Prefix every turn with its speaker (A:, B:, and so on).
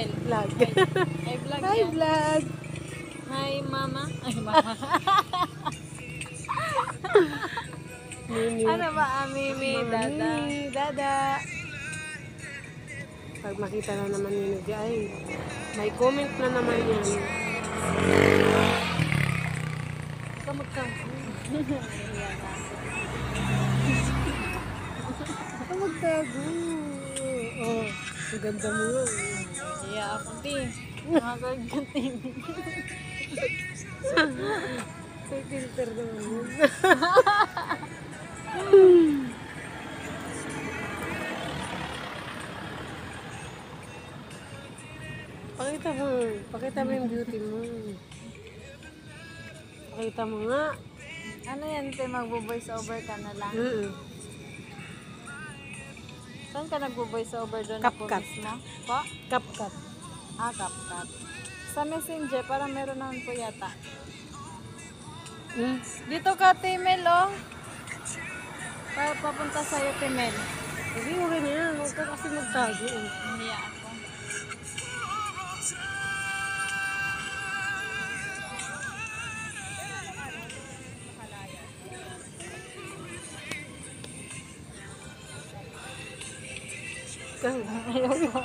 A: Timel.
B: Vlog.
A: Ay, vlog
B: Hi,
A: yan.
B: vlog.
A: Hi, mama. Ay, mama.
B: Mimi.
A: Ano ba, Mimi, Dada?
B: Mimi, Dada. Pag makita na naman yun, ay, may comment na naman yan. Ikaw magtago. Ikaw magtago. Oh, ang ganda mo yun.
A: Iya, ako din. Nakagagantin.
B: May filter naman yun. Pakita mo yung beauty mo. Pakita mo nga.
A: Ano yan, te? Magbo-voice over ka na lang. Saan ka nagbo-voice over doon ako
B: CapCut.
A: mismo? Po?
B: CapCut.
A: Ah, CapCut. Sa Messenger, parang meron naman po yata. Dito ka, Timel, oh. Para papunta sa'yo, Timel.
B: Hindi, okay na yan. Huwag ka kasi magtago.
A: Hindi ako.
B: Ayoko.